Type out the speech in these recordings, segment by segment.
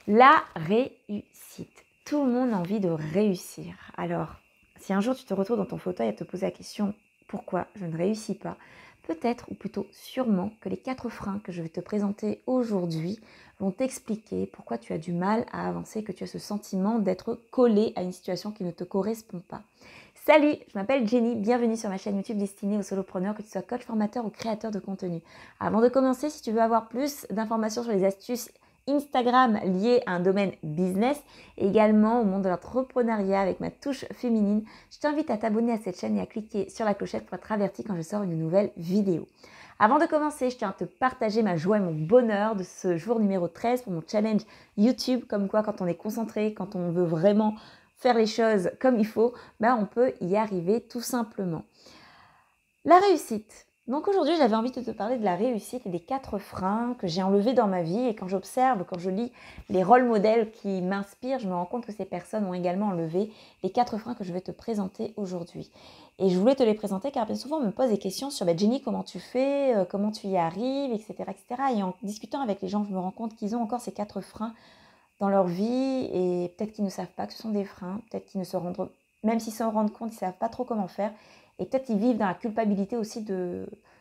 La réussite. Tout le monde a envie de réussir. Alors, si un jour tu te retrouves dans ton fauteuil à te poser la question « Pourquoi je ne réussis pas ?», peut-être, ou plutôt sûrement, que les 4 freins que je vais te présenter aujourd'hui vont t'expliquer pourquoi tu as du mal à avancer, que tu as ce sentiment d'être collé à une situation qui ne te correspond pas. Salut, je m'appelle Jenny, bienvenue sur ma chaîne YouTube destinée aux solopreneurs, que tu sois coach, formateur ou créateur de contenu. Avant de commencer, si tu veux avoir plus d'informations sur les astuces Instagram lié à un domaine business et également au monde de l'entrepreneuriat avec ma touche féminine, je t'invite à t'abonner à cette chaîne et à cliquer sur la clochette pour être averti quand je sors une nouvelle vidéo. Avant de commencer, je tiens à te partager ma joie et mon bonheur de ce jour numéro 13 pour mon challenge YouTube. Comme quoi, quand on est concentré, quand on veut vraiment faire les choses comme il faut, on peut y arriver tout simplement. La réussite. Donc aujourd'hui, j'avais envie de te parler de la réussite et des 4 freins que j'ai enlevés dans ma vie. Et quand j'observe, quand je lis les rôles modèles qui m'inspirent, je me rends compte que ces personnes ont également enlevé les 4 freins que je vais te présenter aujourd'hui. Et je voulais te les présenter car bien souvent on me pose des questions sur Jenny, comment tu fais, comment tu y arrives, etc., etc. Et en discutant avec les gens, je me rends compte qu'ils ont encore ces 4 freins dans leur vie et peut-être qu'ils ne savent pas que ce sont des freins, peut-être qu'ils ne se rendent, même s'ils s'en rendent compte, ils ne savent pas trop comment faire. Et peut-être qu'ils vivent dans la culpabilité aussi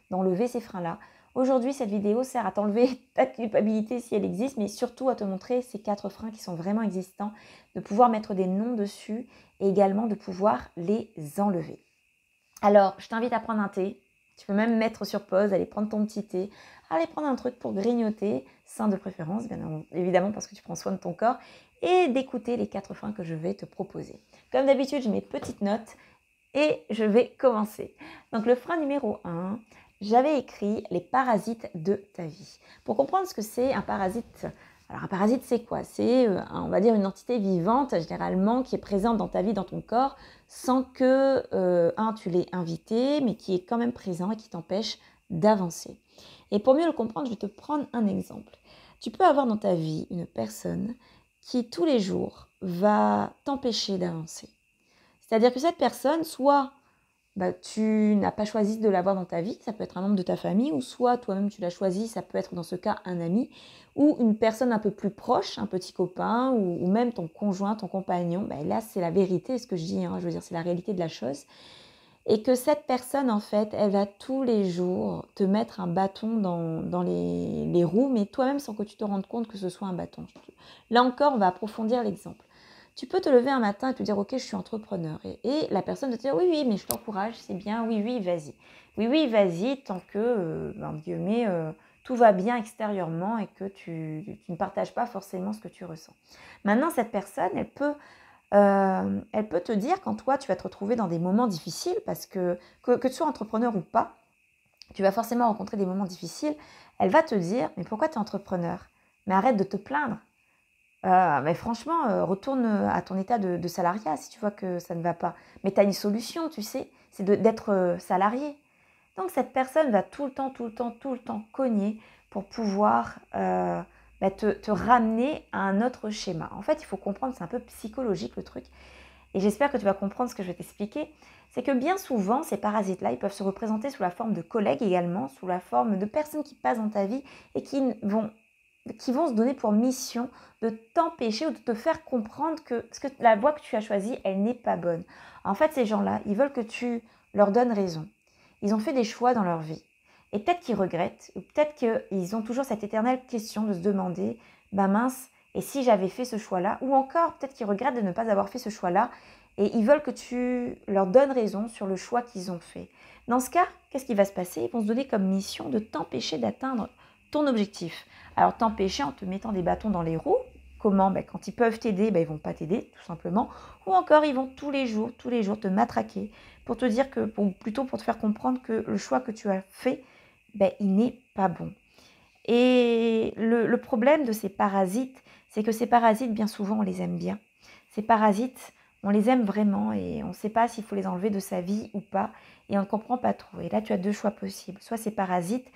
d'enlever ces freins-là. Aujourd'hui, cette vidéo sert à t'enlever ta culpabilité si elle existe, mais surtout à te montrer ces 4 freins qui sont vraiment existants, de pouvoir mettre des noms dessus et également de pouvoir les enlever. Alors, je t'invite à prendre un thé. Tu peux même mettre sur pause, aller prendre ton petit thé, aller prendre un truc pour grignoter, sain de préférence, bien évidemment parce que tu prends soin de ton corps, et d'écouter les 4 freins que je vais te proposer. Comme d'habitude, j'ai mes petites notes. Et je vais commencer. Donc le frein numéro 1, j'avais écrit les parasites de ta vie. Pour comprendre ce que c'est un parasite, alors un parasite c'est quoi? C'est, on va dire, une entité vivante généralement qui est présente dans ta vie, dans ton corps, sans que, tu l'aies invité, mais qui est quand même présent et qui t'empêche d'avancer. Et pour mieux le comprendre, je vais te prendre un exemple. Tu peux avoir dans ta vie une personne qui tous les jours va t'empêcher d'avancer. C'est-à-dire que cette personne, soit tu n'as pas choisi de l'avoir dans ta vie, ça peut être un membre de ta famille, ou soit toi-même tu l'as choisi, ça peut être dans ce cas un ami, ou une personne un peu plus proche, un petit copain, ou même ton conjoint, ton compagnon. Là, c'est la vérité, ce que je dis, je veux dire, c'est la réalité de la chose. Et que cette personne, en fait, elle va tous les jours te mettre un bâton dans les roues, mais toi-même sans que tu te rendes compte que ce soit un bâton. Là encore, on va approfondir l'exemple. Tu peux te lever un matin et te dire « Ok, je suis entrepreneur ». Et la personne va te dire « Oui, mais je t'encourage, c'est bien, oui, vas-y. Oui, vas-y, tant que, tout va bien extérieurement et que tu ne partages pas forcément ce que tu ressens. » Maintenant, cette personne, elle peut te dire quand toi, tu vas te retrouver dans des moments difficiles, parce que tu sois entrepreneur ou pas, tu vas forcément rencontrer des moments difficiles. Elle va te dire « Mais pourquoi tu es entrepreneur ? Mais arrête de te plaindre. Mais franchement, retourne à ton état de salariat si tu vois que ça ne va pas. Mais tu as une solution, tu sais, c'est d'être salarié. » Donc cette personne va tout le temps cogner pour pouvoir te ramener à un autre schéma. En fait, il faut comprendre, c'est un peu psychologique le truc. Et j'espère que tu vas comprendre ce que je vais t'expliquer. C'est que bien souvent, ces parasites-là, ils peuvent se représenter sous la forme de collègues également, sous la forme de personnes qui passent dans ta vie et qui vont se donner pour mission de t'empêcher ou de te faire comprendre que la voie que tu as choisie, elle n'est pas bonne. En fait, ces gens-là, ils veulent que tu leur donnes raison. Ils ont fait des choix dans leur vie. Et peut-être qu'ils regrettent, ou peut-être qu'ils ont toujours cette éternelle question de se demander « mince, et si j'avais fait ce choix-là ?» Ou encore, peut-être qu'ils regrettent de ne pas avoir fait ce choix-là et ils veulent que tu leur donnes raison sur le choix qu'ils ont fait. Dans ce cas, qu'est-ce qui va se passer? Ils vont se donner comme mission de t'empêcher d'atteindre ton objectif. Alors t'empêcher en te mettant des bâtons dans les roues. Comment? Quand ils peuvent t'aider, ils ne vont pas t'aider, tout simplement. Ou encore, ils vont tous les jours te matraquer pour te dire que, plutôt pour te faire comprendre que le choix que tu as fait, il n'est pas bon. Et le problème de ces parasites, c'est que ces parasites, bien souvent, on les aime bien. Ces parasites, on les aime vraiment et on ne sait pas s'il faut les enlever de sa vie ou pas. Et on ne comprend pas trop. Et là, tu as 2 choix possibles. Soit ces parasites,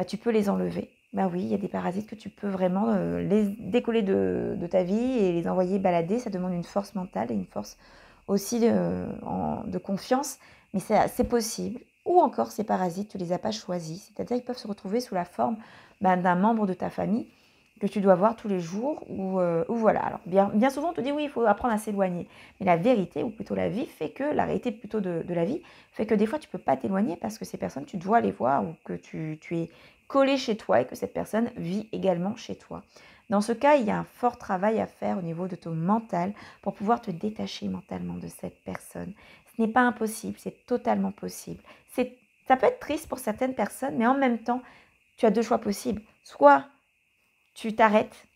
tu peux les enlever. Oui, il y a des parasites que tu peux vraiment les décoller de ta vie et les envoyer balader. Ça demande une force mentale et une force aussi de confiance. Mais c'est possible. Ou encore, ces parasites, tu ne les as pas choisis. C'est-à-dire qu'ils peuvent se retrouver sous la forme d'un membre de ta famille que tu dois voir tous les jours ou voilà. Alors bien souvent on te dit oui, il faut apprendre à s'éloigner. Mais la vérité, ou plutôt la vie, fait que, la réalité plutôt de la vie, fait que des fois tu ne peux pas t'éloigner parce que ces personnes, tu dois les voir ou que tu es collé chez toi et que cette personne vit également chez toi. Dans ce cas, il y a un fort travail à faire au niveau de ton mental pour pouvoir te détacher mentalement de cette personne. Ce n'est pas impossible, c'est totalement possible. Ça peut être triste pour certaines personnes, mais en même temps, tu as deux choix possibles. Soit tu t'arrêtes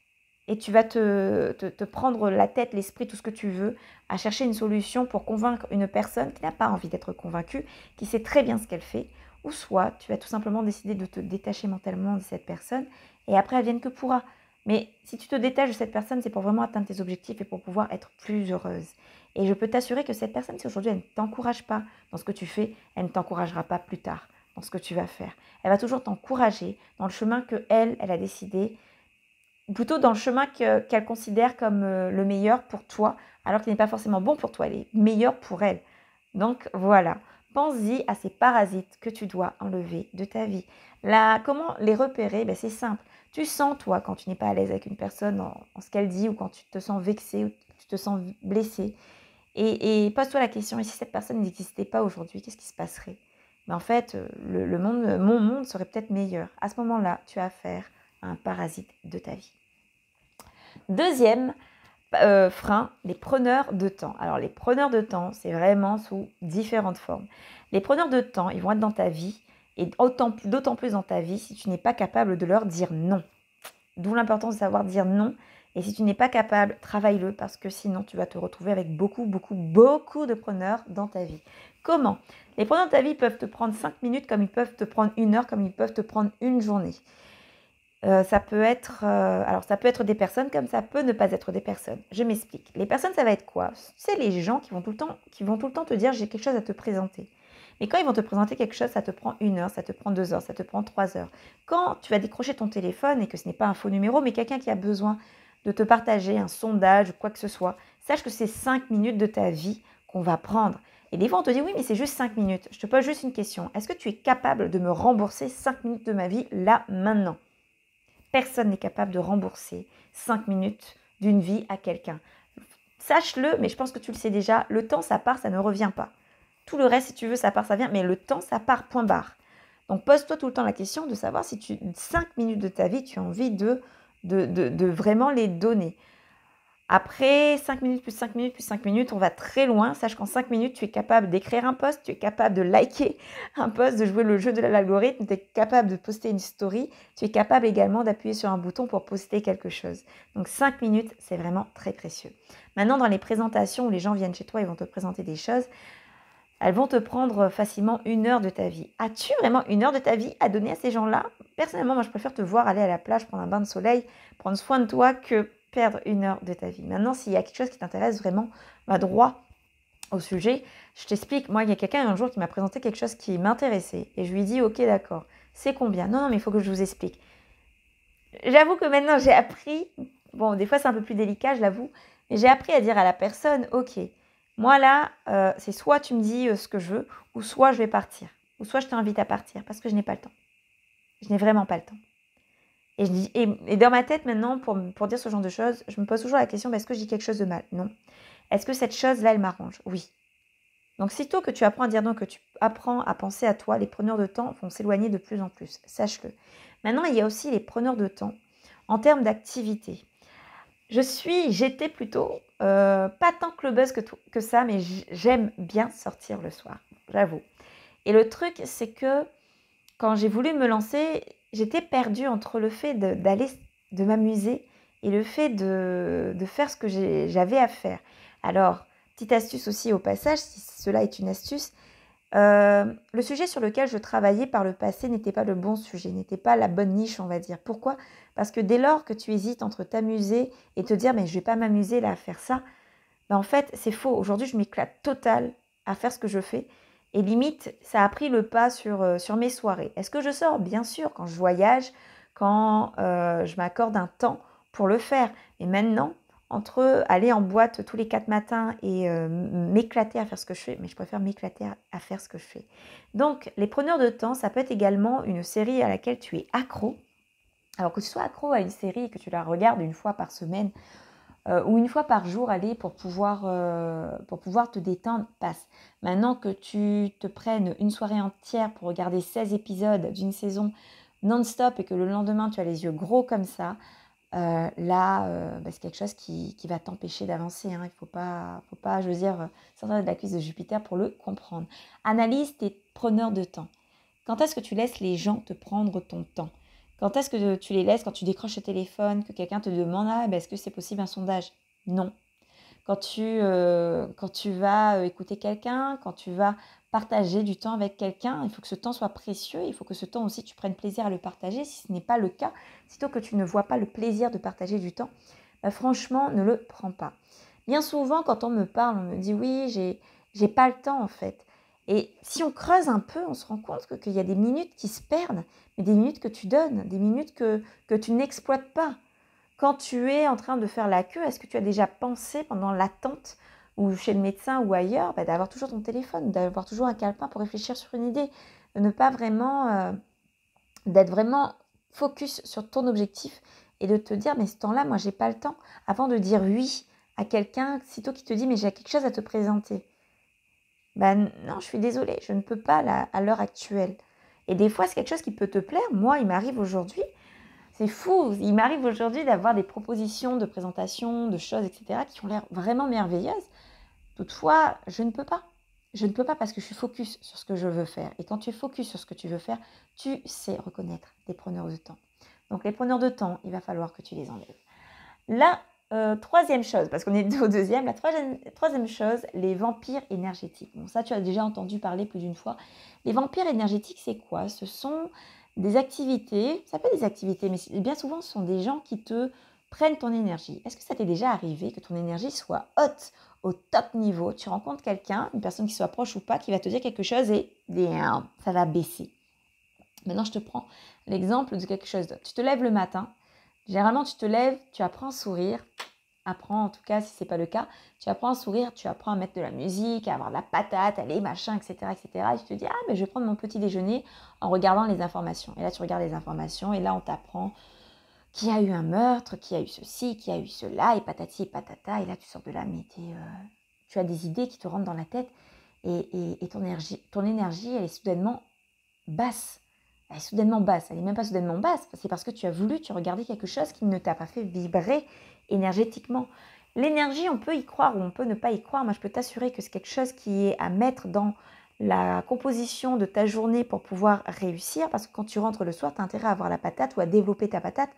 et tu vas te prendre la tête, l'esprit, tout ce que tu veux, à chercher une solution pour convaincre une personne qui n'a pas envie d'être convaincue, qui sait très bien ce qu'elle fait, ou soit tu vas tout simplement décider de te détacher mentalement de cette personne et après elle vienne que pourra. Mais si tu te détaches de cette personne, c'est pour vraiment atteindre tes objectifs et pour pouvoir être plus heureuse. Et je peux t'assurer que cette personne, si aujourd'hui elle ne t'encourage pas dans ce que tu fais, elle ne t'encouragera pas plus tard dans ce que tu vas faire. Elle va toujours t'encourager dans le chemin que elle a décidé, plutôt dans le chemin qu'elle considère comme le meilleur pour toi, alors qu'il n'est pas forcément bon pour toi, il est meilleur pour elle. Donc voilà, pense-y à ces parasites que tu dois enlever de ta vie. Là, comment les repérer? Ben, c'est simple. Tu sens, toi, quand tu n'es pas à l'aise avec une personne en ce qu'elle dit, ou quand tu te sens vexé, ou tu te sens blessé, et pose-toi la question, et si cette personne n'existait pas aujourd'hui, qu'est-ce qui se passerait? Mais en fait, mon monde serait peut-être meilleur. À ce moment-là, tu as affaire à un parasite de ta vie. Deuxième frein, les preneurs de temps. Alors les preneurs de temps, c'est vraiment sous différentes formes. Les preneurs de temps, ils vont être dans ta vie, et d'autant plus dans ta vie si tu n'es pas capable de leur dire non. D'où l'importance de savoir dire non. Et si tu n'es pas capable, travaille-le parce que sinon tu vas te retrouver avec beaucoup de preneurs dans ta vie. Comment? Les preneurs de ta vie peuvent te prendre 5 minutes comme ils peuvent te prendre 1 heure, comme ils peuvent te prendre une journée. Ça peut être des personnes comme ça peut ne pas être des personnes. Je m'explique. Les personnes, ça va être quoi? C'est les gens qui vont tout le temps te dire j'ai quelque chose à te présenter. Mais quand ils vont te présenter quelque chose, ça te prend 1 heure, ça te prend 2 heures, ça te prend 3 heures. Quand tu vas décrocher ton téléphone et que ce n'est pas un faux numéro, mais quelqu'un qui a besoin de te partager un sondage ou quoi que ce soit, sache que c'est 5 minutes de ta vie qu'on va prendre. Et des fois, on te dit oui, mais c'est juste 5 minutes. Je te pose juste une question. Est-ce que tu es capable de me rembourser 5 minutes de ma vie là, maintenant? Personne n'est capable de rembourser 5 minutes d'une vie à quelqu'un. Sache-le, mais je pense que tu le sais déjà, le temps, ça part, ça ne revient pas. Tout le reste, si tu veux, ça part, ça vient, mais le temps, ça part, point barre. Donc, pose-toi tout le temps la question de savoir si 5 minutes de ta vie, tu as envie de vraiment les donner. Après 5 minutes plus 5 minutes plus 5 minutes, on va très loin. Sache qu'en 5 minutes, tu es capable d'écrire un post, tu es capable de liker un post, de jouer le jeu de l'algorithme, tu es capable de poster une story, tu es capable également d'appuyer sur un bouton pour poster quelque chose. Donc 5 minutes, c'est vraiment très précieux. Maintenant, dans les présentations où les gens viennent chez toi, ils vont te présenter des choses, elles vont te prendre facilement 1 heure de ta vie. As-tu vraiment 1 heure de ta vie à donner à ces gens-là? Personnellement, moi, je préfère te voir aller à la plage, prendre un bain de soleil, prendre soin de toi que perdre 1 heure de ta vie. Maintenant, s'il y a quelque chose qui t'intéresse vraiment, va droit au sujet. Je t'explique. Moi, il y a quelqu'un un jour qui m'a présenté quelque chose qui m'intéressait. Et je lui dis, ok, d'accord. C'est combien? Non, mais il faut que je vous explique. J'avoue que maintenant, j'ai appris. Bon, des fois, c'est un peu plus délicat, je l'avoue. Mais j'ai appris à dire à la personne, ok, moi là, c'est soit tu me dis ce que je veux, ou soit je vais partir. Ou soit je t'invite à partir, parce que je n'ai pas le temps. Je n'ai vraiment pas le temps. Et dans ma tête maintenant, pour dire ce genre de choses, je me pose toujours la question, est-ce que je dis quelque chose de mal? Non. Est-ce que cette chose-là, elle m'arrange? Oui. Donc, sitôt que tu apprends à dire non, que tu apprends à penser à toi, les preneurs de temps vont s'éloigner de plus en plus. Sache-le. Maintenant, il y a aussi les preneurs de temps en termes d'activité. J'étais plutôt, pas tant clubeuse que ça, mais j'aime bien sortir le soir, j'avoue. Et le truc, c'est que quand j'ai voulu me lancer, j'étais perdue entre le fait de m'amuser et le fait de faire ce que j'avais à faire. Alors, petite astuce aussi au passage, si cela est une astuce, le sujet sur lequel je travaillais par le passé n'était pas le bon sujet, n'était pas la bonne niche, on va dire. Pourquoi? Parce que dès lors que tu hésites entre t'amuser et te dire « mais je ne vais pas m'amuser là à faire ça », ben en fait, c'est faux. Aujourd'hui, je m'éclate total à faire ce que je fais. Et limite, ça a pris le pas sur mes soirées. Est-ce que je sors? Bien sûr, quand je voyage, quand je m'accorde un temps pour le faire. Et maintenant, entre aller en boîte tous les 4 matins et m'éclater à faire ce que je fais, mais je préfère m'éclater à faire ce que je fais. Donc, les preneurs de temps, ça peut être également une série à laquelle tu es accro. Alors que tu sois accro à une série et que tu la regardes une fois par semaine ou une fois par jour, allez, pour pouvoir te détendre, passe. Maintenant que tu te prennes une soirée entière pour regarder 16 épisodes d'une saison non-stop et que le lendemain tu as les yeux gros comme ça, c'est quelque chose qui va t'empêcher d'avancer. Hein. Il faut pas, je veux dire, sortir de la cuisse de Jupiter pour le comprendre. Analyse tes preneurs de temps. Quand est-ce que tu laisses les gens te prendre ton temps? Quand est-ce que tu les laisses quand tu décroches le téléphone, que quelqu'un te demande est-ce que c'est possible un sondage? Non. Quand tu vas écouter quelqu'un, quand tu vas partager du temps avec quelqu'un, il faut que ce temps soit précieux, il faut que ce temps aussi tu prennes plaisir à le partager. Si ce n'est pas le cas, sitôt que tu ne vois pas le plaisir de partager du temps, franchement, ne le prends pas. Bien souvent, quand on me parle, on me dit oui, j'ai pas le temps en fait. Et si on creuse un peu, on se rend compte qu'il y a des minutes qui se perdent, mais des minutes que tu donnes, des minutes que tu n'exploites pas. Quand tu es en train de faire la queue, est-ce que tu as déjà pensé pendant l'attente ou chez le médecin ou ailleurs d'avoir toujours ton téléphone, d'avoir toujours un calepin pour réfléchir sur une idée, de ne pas vraiment, d'être vraiment focus sur ton objectif et de te dire mais ce temps-là, moi j'ai pas le temps, avant de dire oui à quelqu'un, sitôt qui te dit mais j'ai quelque chose à te présenter. Ben non, je suis désolée, je ne peux pas là, à l'heure actuelle. Et des fois, c'est quelque chose qui peut te plaire. Moi, il m'arrive aujourd'hui, c'est fou, il m'arrive aujourd'hui d'avoir des propositions de présentation, de choses, etc., qui ont l'air vraiment merveilleuses. Toutefois, je ne peux pas. Je ne peux pas parce que je suis focus sur ce que je veux faire. Et quand tu es focus sur ce que tu veux faire, tu sais reconnaître des preneurs de temps. Donc les preneurs de temps, il va falloir que tu les enlèves. La troisième chose, parce qu'on est au deuxième, la troisième chose, les vampires énergétiques. Bon, ça, tu as déjà entendu parler plus d'une fois. Les vampires énergétiques, c'est quoi? Ce sont des activités, ça peut être des activités, mais bien souvent, ce sont des gens qui te prennent ton énergie. Est-ce que ça t'est déjà arrivé que ton énergie soit haute, au top niveau? Tu rencontres quelqu'un, une personne qui soit proche ou pas, qui va te dire quelque chose et ça va baisser. Maintenant, je te prends l'exemple de quelque chose d'autre. Tu te lèves le matin. Généralement, tu te lèves, tu apprends à sourire. Apprends, en tout cas, si ce n'est pas le cas, tu apprends à sourire, tu apprends à mettre de la musique, à avoir de la patate, aller, machin, etc., etc. Et tu te dis, mais je vais prendre mon petit déjeuner en regardant les informations. Et là, tu regardes les informations et là, on t'apprend qu'il y a eu un meurtre, qu'il y a eu ceci, qu'il y a eu cela, et patati et patata. Et là, tu sors de là, mais tu as des idées qui te rentrent dans la tête et ton énergie, elle est soudainement basse. Elle est soudainement basse. Elle n'est même pas soudainement basse. C'est parce que tu as voulu, tu regardais quelque chose qui ne t'a pas fait vibrer énergétiquement. L'énergie, on peut y croire ou on peut ne pas y croire. Moi, je peux t'assurer que c'est quelque chose qui est à mettre dans la composition de ta journée pour pouvoir réussir. Parce que quand tu rentres le soir, tu as intérêt à avoir la patate ou à développer ta patate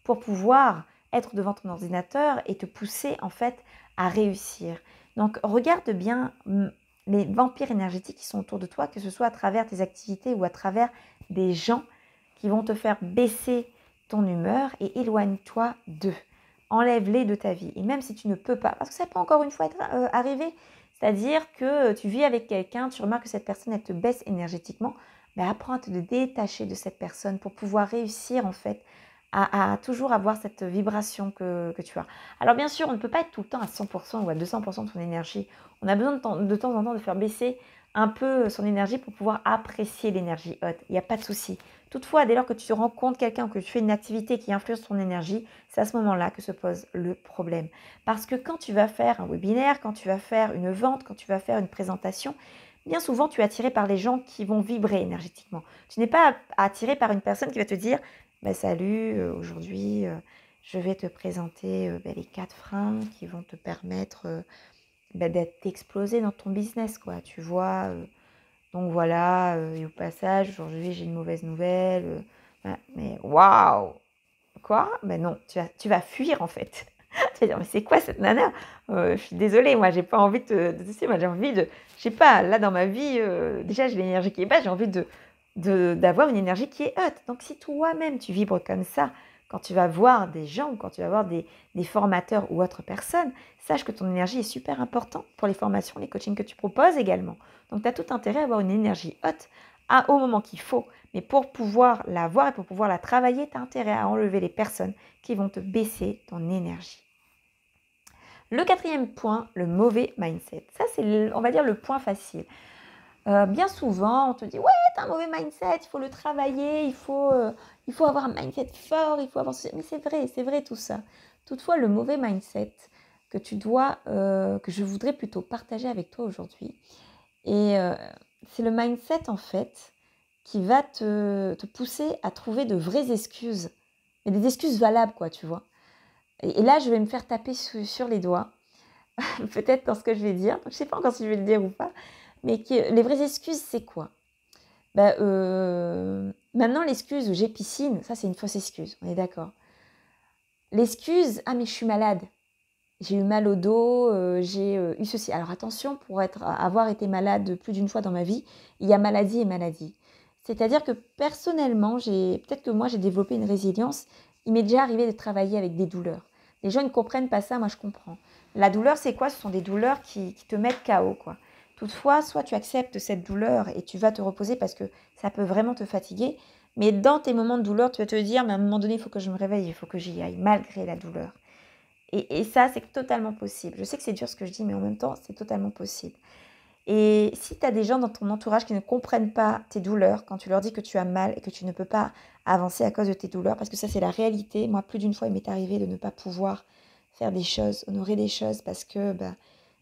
pour pouvoir être devant ton ordinateur et te pousser en fait à réussir. Donc, regarde bien les vampires énergétiques qui sont autour de toi, que ce soit à travers tes activités ou à travers des gens qui vont te faire baisser ton humeur et éloigne-toi d'eux. Enlève-les de ta vie. Et même si tu ne peux pas, parce que ça peut encore une fois être arrivé, c'est-à-dire que tu vis avec quelqu'un, tu remarques que cette personne, elle te baisse énergétiquement, mais apprends à te détacher de cette personne pour pouvoir réussir en fait à toujours avoir cette vibration que tu as. Alors bien sûr, on ne peut pas être tout le temps à 100% ou à 200% de son énergie. On a besoin de temps en temps de faire baisser un peu son énergie pour pouvoir apprécier l'énergie haute. Il n'y a pas de souci. Toutefois, dès lors que tu rencontres quelqu'un ou que tu fais une activité qui influence ton énergie, c'est à ce moment-là que se pose le problème. Parce que quand tu vas faire un webinaire, quand tu vas faire une vente, quand tu vas faire une présentation, bien souvent, tu es attiré par les gens qui vont vibrer énergétiquement. Tu n'es pas attiré par une personne qui va te dire salut, aujourd'hui, je vais te présenter les 4 freins qui vont te permettre d'être explosé dans ton business, quoi. Tu vois, donc voilà, et au passage, aujourd'hui, j'ai une mauvaise nouvelle. Mais waouh! Quoi? Ben non, tu vas fuir en fait. Tu vas dire, mais c'est quoi cette nana? Je suis désolée, moi, j'ai pas envie moi, j'ai envie de, je sais pas, là dans ma vie, déjà, j'ai l'énergie qui est basse, j'ai envie d'avoir une énergie qui est haute. Donc, si toi-même, tu vibres comme ça, quand tu vas voir des gens ou quand tu vas voir des formateurs ou autres personnes, sache que ton énergie est super importante pour les formations, les coachings que tu proposes également. Donc, tu as tout intérêt à avoir une énergie haute au moment qu'il faut. Mais pour pouvoir la voir et pour pouvoir la travailler, tu as intérêt à enlever les personnes qui vont te baisser ton énergie. Le quatrième point, le mauvais mindset. Ça, c'est, on va dire, le point facile. Bien souvent, on te dit, ouais, t'as un mauvais mindset, il faut le travailler, il faut avoir un mindset fort, il faut avoir... Mais c'est vrai tout ça. Toutefois, le mauvais mindset que je voudrais plutôt partager avec toi aujourd'hui, et c'est le mindset en fait qui va te pousser à trouver de vraies excuses, mais des excuses valables, quoi, tu vois. Et là, je vais me faire taper sur les doigts, peut-être dans ce que je vais dire. Je ne sais pas encore si je vais le dire ou pas, mais les vraies excuses, c'est quoi? Maintenant, l'excuse j'ai piscine, ça c'est une fausse excuse, on est d'accord. L'excuse, ah mais je suis malade, j'ai eu mal au dos, j'ai eu ceci. Alors attention, pour avoir été malade plus d'une fois dans ma vie, il y a maladie et maladie. C'est-à-dire que personnellement, peut-être que moi j'ai développé une résilience, il m'est déjà arrivé de travailler avec des douleurs. Les gens ne comprennent pas ça, moi je comprends. La douleur, c'est quoi? Ce sont des douleurs qui te mettent KO, quoi. Toutefois, soit tu acceptes cette douleur et tu vas te reposer parce que ça peut vraiment te fatiguer, mais dans tes moments de douleur, tu vas te dire, mais à un moment donné, il faut que je me réveille, il faut que j'y aille, malgré la douleur. Et ça, c'est totalement possible. Je sais que c'est dur ce que je dis, mais en même temps, c'est totalement possible. Et si tu as des gens dans ton entourage qui ne comprennent pas tes douleurs, quand tu leur dis que tu as mal et que tu ne peux pas avancer à cause de tes douleurs, parce que ça, c'est la réalité. Moi, plus d'une fois, il m'est arrivé de ne pas pouvoir faire des choses, honorer des choses, parce que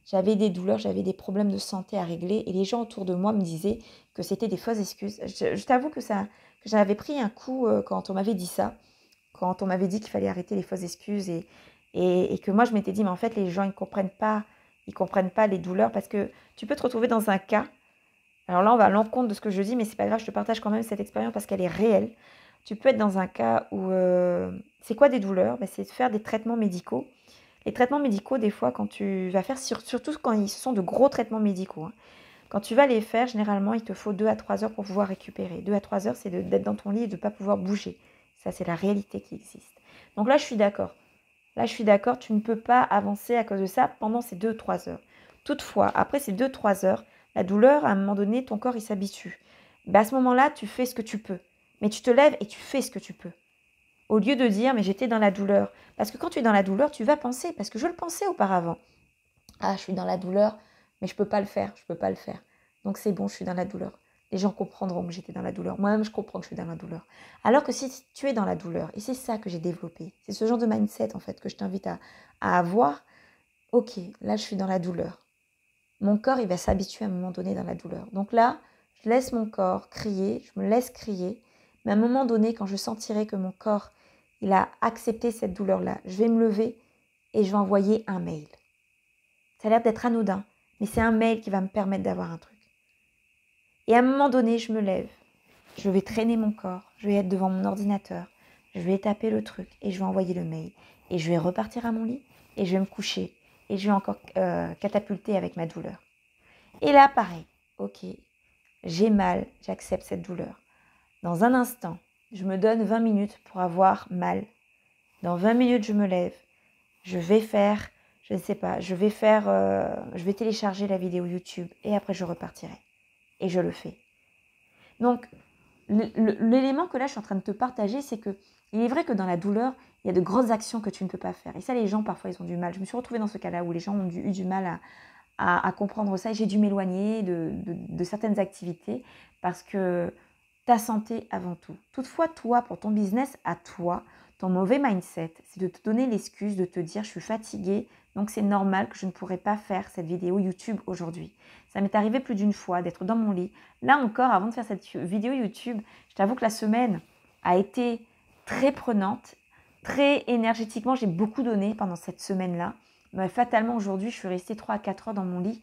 j'avais des douleurs, j'avais des problèmes de santé à régler. Et les gens autour de moi me disaient que c'était des fausses excuses. Je t'avoue que j'avais pris un coup quand on m'avait dit ça, quand on m'avait dit qu'il fallait arrêter les fausses excuses et que moi, je m'étais dit, mais en fait, les gens, ils comprennent pas les douleurs parce que tu peux te retrouver dans un cas. Alors là, on va à l'encontre de ce que je dis, mais c'est pas grave, je te partage quand même cette expérience parce qu'elle est réelle. Tu peux être dans un cas où... c'est quoi des douleurs? C'est de faire des traitements médicaux. Les traitements médicaux, des fois, quand tu vas faire, surtout quand ils sont de gros traitements médicaux, hein, quand tu vas les faire, généralement, il te faut 2 à 3 heures pour pouvoir récupérer. 2 à 3 heures, c'est d'être dans ton lit et de ne pas pouvoir bouger. Ça, c'est la réalité qui existe. Donc là, je suis d'accord. Là, je suis d'accord, tu ne peux pas avancer à cause de ça pendant ces 2-3 heures. Toutefois, après ces 2-3 heures, la douleur, à un moment donné, ton corps, il s'habitue. À ce moment-là, tu fais ce que tu peux. Mais tu te lèves et tu fais ce que tu peux. Au lieu de dire, mais j'étais dans la douleur. Parce que quand tu es dans la douleur, tu vas penser, parce que je le pensais auparavant. Ah, je suis dans la douleur, mais je ne peux pas le faire, je ne peux pas le faire. Donc c'est bon, je suis dans la douleur. Les gens comprendront que j'étais dans la douleur. Moi-même, je comprends que je suis dans la douleur. Alors que si tu es dans la douleur, et c'est ça que j'ai développé, c'est ce genre de mindset en fait que je t'invite à avoir. Ok, là je suis dans la douleur. Mon corps, il va s'habituer à un moment donné dans la douleur. Donc là, je laisse mon corps crier, je me laisse crier. Mais à un moment donné, quand je sentirai que mon corps, il a accepté cette douleur-là, je vais me lever et je vais envoyer un mail. Ça a l'air d'être anodin, mais c'est un mail qui va me permettre d'avoir un truc. Et à un moment donné, je me lève, je vais traîner mon corps, je vais être devant mon ordinateur, je vais taper le truc et je vais envoyer le mail. Et je vais repartir à mon lit et je vais me coucher et je vais encore catapulter avec ma douleur. Et là, pareil, ok, j'ai mal, j'accepte cette douleur. Dans un instant, je me donne 20 minutes pour avoir mal. Dans 20 minutes, je me lève, je vais faire, je ne sais pas, je vais télécharger la vidéo YouTube et après je repartirai. Et je le fais. Donc, l'élément que là je suis en train de te partager, c'est que il est vrai que dans la douleur, il y a de grosses actions que tu ne peux pas faire. Et ça, les gens, parfois, ils ont du mal. Je me suis retrouvée dans ce cas-là où les gens ont eu du mal à comprendre ça. Et j'ai dû m'éloigner de certaines activités parce que ta santé avant tout. Toutefois, toi, pour ton business, à toi, ton mauvais mindset, c'est de te donner l'excuse de te dire « je suis fatiguée, donc c'est normal que je ne pourrais pas faire cette vidéo YouTube aujourd'hui ». Ça m'est arrivé plus d'une fois d'être dans mon lit. Là encore, avant de faire cette vidéo YouTube, je t'avoue que la semaine a été très prenante, très énergétiquement, j'ai beaucoup donné pendant cette semaine-là. Mais fatalement, aujourd'hui, je suis restée 3 à 4 heures dans mon lit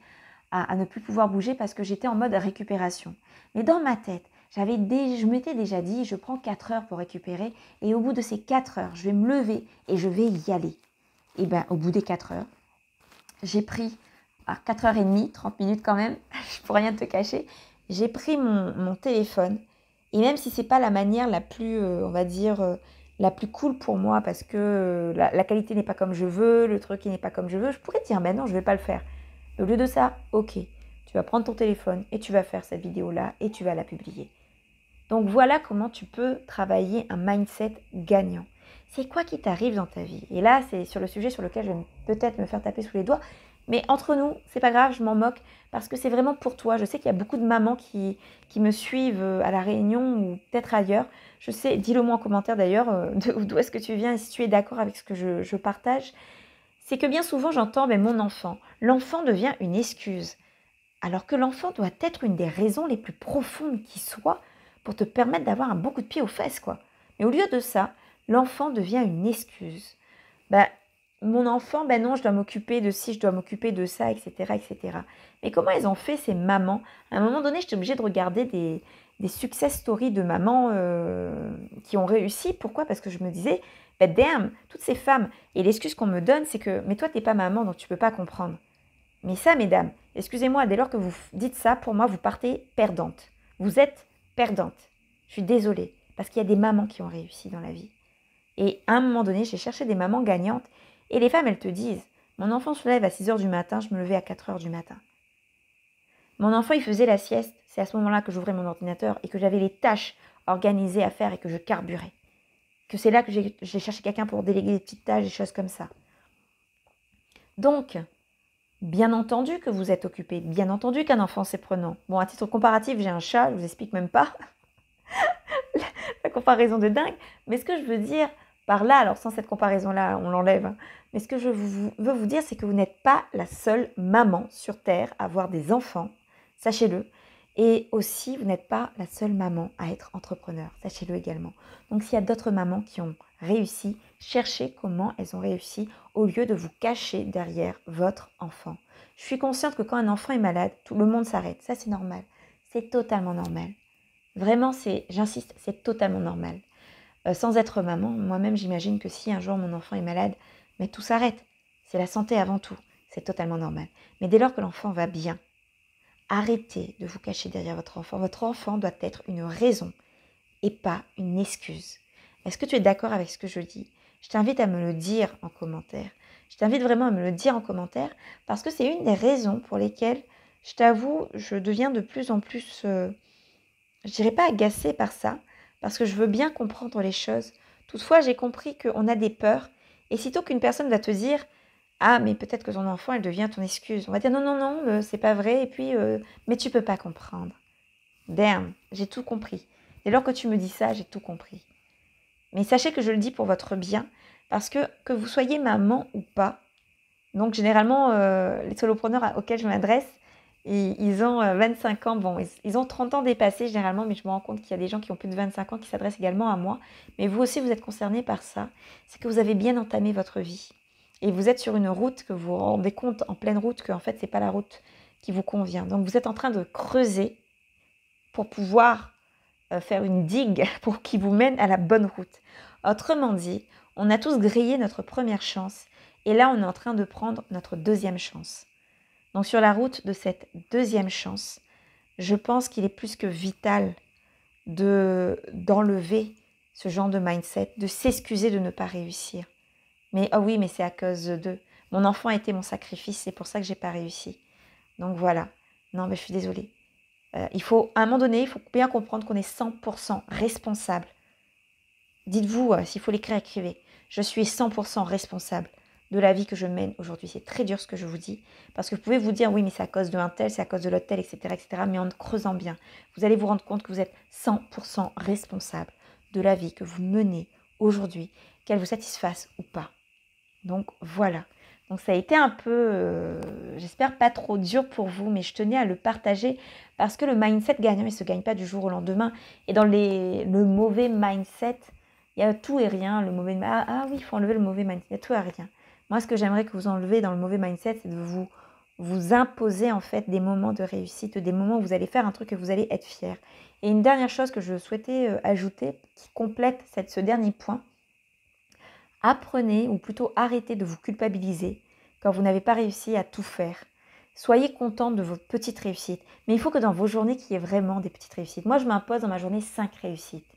à ne plus pouvoir bouger parce que j'étais en mode récupération. Mais dans ma tête, je m'étais déjà dit, je prends 4 heures pour récupérer et au bout de ces 4 heures, je vais me lever et je vais y aller. Et bien, au bout des 4 heures, j'ai pris, à 4h30, 30 minutes quand même, je ne peux rien te cacher, j'ai pris mon téléphone et même si ce n'est pas la manière la plus, on va dire, la plus cool pour moi parce que la qualité n'est pas comme je veux, le truc n'est pas comme je veux, je pourrais te dire, ben non, je ne vais pas le faire. Au lieu de ça, ok, tu vas prendre ton téléphone et tu vas faire cette vidéo-là et tu vas la publier. Donc voilà comment tu peux travailler un mindset gagnant. C'est quoi qui t'arrive dans ta vie? Et là, c'est sur le sujet sur lequel je vais peut-être me faire taper sous les doigts, Mais entre nous, c'est pas grave, je m'en moque parce que c'est vraiment pour toi. Je sais qu'il y a beaucoup de mamans qui me suivent à La Réunion ou peut-être ailleurs. Je sais, dis-le moi en commentaire d'ailleurs, d'où est-ce que tu viens et si tu es d'accord avec ce que je partage. C'est que bien souvent j'entends mon enfant. L'enfant devient une excuse. Alors que l'enfant doit être une des raisons les plus profondes qui soit pour te permettre d'avoir un bon coup de pied aux fesses, quoi. Mais au lieu de ça, l'enfant devient une excuse. Bah, mon enfant, non, je dois m'occuper de ci, je dois m'occuper de ça, etc., etc. Mais comment elles ont fait ces mamans? À un moment donné, j'étais obligée de regarder des success stories de mamans qui ont réussi. Pourquoi? Parce que je me disais, damn, toutes ces femmes. Et l'excuse qu'on me donne, c'est que, mais toi, t'es pas maman, donc tu peux pas comprendre. Mais ça, mesdames, excusez-moi, dès lors que vous dites ça, pour moi, vous partez perdante. Vous êtes perdante. Je suis désolée, parce qu'il y a des mamans qui ont réussi dans la vie. Et à un moment donné, j'ai cherché des mamans gagnantes. Et les femmes, elles te disent, mon enfant se lève à 6 heures du matin, je me levais à 4 heures du matin. Mon enfant, il faisait la sieste. C'est à ce moment-là que j'ouvrais mon ordinateur et que j'avais les tâches organisées à faire et que je carburais. Que c'est là que j'ai cherché quelqu'un pour déléguer des petites tâches, des choses comme ça. Donc, bien entendu que vous êtes occupé. Bien entendu qu'un enfant, c'est prenant. Bon, à titre comparatif, j'ai un chat, je vous explique même pas. La comparaison de dingue. Mais ce que je veux dire par là, alors sans cette comparaison-là, on l'enlève. Hein, mais ce que je veux vous dire, c'est que vous n'êtes pas la seule maman sur Terre à avoir des enfants. Sachez-le. Et aussi, vous n'êtes pas la seule maman à être entrepreneur. Sachez-le également. Donc, s'il y a d'autres mamans qui ont réussi, cherchez comment elles ont réussi au lieu de vous cacher derrière votre enfant. Je suis consciente que quand un enfant est malade, tout le monde s'arrête. Ça, c'est normal. C'est totalement normal. Vraiment, j'insiste, c'est totalement normal. Sans être maman, moi-même, j'imagine que si un jour mon enfant est malade, mais tout s'arrête. C'est la santé avant tout. C'est totalement normal. Mais dès lors que l'enfant va bien, arrêtez de vous cacher derrière votre enfant. Votre enfant doit être une raison et pas une excuse. Est-ce que tu es d'accord avec ce que je dis? Je t'invite à me le dire en commentaire. Je t'invite vraiment à me le dire en commentaire parce que c'est une des raisons pour lesquelles, je t'avoue, je deviens de plus en plus, je dirais pas agacée par ça, parce que je veux bien comprendre les choses. Toutefois, j'ai compris qu'on a des peurs. Et sitôt qu'une personne va te dire « Ah, mais peut-être que ton enfant, elle devient ton excuse. » On va dire « Non, non, non, c'est pas vrai. » Et puis « Mais tu peux pas comprendre. » Damn, j'ai tout compris. Dès lors que tu me dis ça, j'ai tout compris. Mais sachez que je le dis pour votre bien, parce que vous soyez maman ou pas, donc généralement, les solopreneurs auxquels je m'adresse, ils ont 25 ans, bon, ils ont 30 ans dépassés généralement, mais je me rends compte qu'il y a des gens qui ont plus de 25 ans qui s'adressent également à moi. Mais vous aussi, vous êtes concernés par ça. C'est que vous avez bien entamé votre vie. Et vous êtes sur une route que vous vous rendez compte en pleine route qu'en fait, ce n'est pas la route qui vous convient. Donc, vous êtes en train de creuser pour pouvoir faire une digue pour qui vous mène à la bonne route. Autrement dit, on a tous grillé notre première chance et là, on est en train de prendre notre deuxième chance. Donc sur la route de cette deuxième chance, je pense qu'il est plus que vital d'enlever ce genre de mindset, de s'excuser de ne pas réussir. Mais oh oui, mais c'est à cause d'eux. Mon enfant a été mon sacrifice, c'est pour ça que j'ai pas réussi. Donc voilà. Non, mais je suis désolée. Il faut, à un moment donné, il faut bien comprendre qu'on est 100% responsable. Dites-vous, s'il faut l'écrire, écrivez. Je suis 100% responsable de la vie que je mène aujourd'hui. C'est très dur ce que je vous dis, parce que vous pouvez vous dire, oui, mais c'est à cause de un tel, c'est à cause de l'autre tel, etc., etc. Mais en creusant bien, vous allez vous rendre compte que vous êtes 100% responsable de la vie que vous menez aujourd'hui, qu'elle vous satisfasse ou pas. Donc voilà. Donc ça a été un peu, j'espère pas trop dur pour vous, mais je tenais à le partager parce que le mindset gagnant, il ne se gagne pas du jour au lendemain. Et dans le mauvais mindset, il y a tout et rien. Le mauvais, ah oui, il faut enlever le mauvais mindset, il y a tout et rien. Moi, ce que j'aimerais que vous enlevez dans le mauvais mindset, c'est de vous imposer en fait des moments de réussite, des moments où vous allez faire un truc et vous allez être fier. Et une dernière chose que je souhaitais ajouter, qui complète ce dernier point, apprenez, ou plutôt arrêtez de vous culpabiliser quand vous n'avez pas réussi à tout faire. Soyez content de vos petites réussites. Mais il faut que dans vos journées, qu'il y ait vraiment des petites réussites. Moi, je m'impose dans ma journée 5 réussites.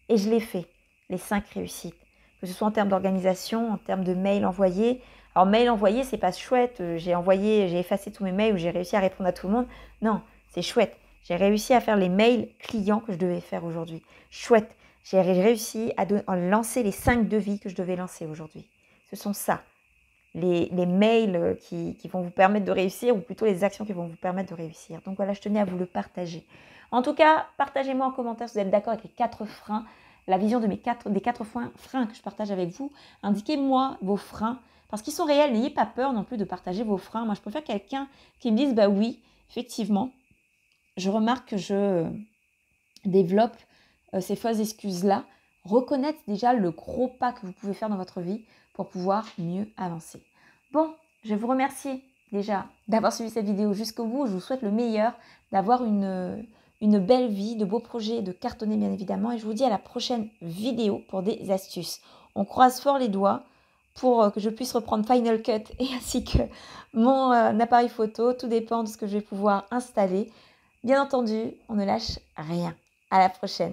Et je l'ai fait, les 5 réussites. Que ce soit en termes d'organisation, en termes de mails envoyés. Alors, mails envoyés, c'est pas chouette. J'ai effacé tous mes mails ou j'ai réussi à répondre à tout le monde. Non, c'est chouette. J'ai réussi à faire les mails clients que je devais faire aujourd'hui. Chouette. J'ai réussi à lancer les 5 devis que je devais lancer aujourd'hui. Ce sont ça, les mails qui vont vous permettre de réussir, ou plutôt les actions qui vont vous permettre de réussir. Donc voilà, je tenais à vous le partager. En tout cas, partagez-moi en commentaire si vous êtes d'accord avec les 4 freins, la vision des 4 freins que je partage avec vous. Indiquez-moi vos freins, parce qu'ils sont réels. N'ayez pas peur non plus de partager vos freins. Moi, je préfère quelqu'un qui me dise, bah oui, effectivement, je remarque que je développe ces fausses excuses-là. Reconnaître déjà le gros pas que vous pouvez faire dans votre vie pour pouvoir mieux avancer. Bon, je vous remercie déjà d'avoir suivi cette vidéo jusqu'au bout. Je vous souhaite le meilleur, d'avoir une belle vie, de beaux projets, de cartonner bien évidemment. Et je vous dis à la prochaine vidéo pour des astuces. On croise fort les doigts pour que je puisse reprendre Final Cut et ainsi que mon appareil photo. Tout dépend de ce que je vais pouvoir installer. Bien entendu, on ne lâche rien. À la prochaine.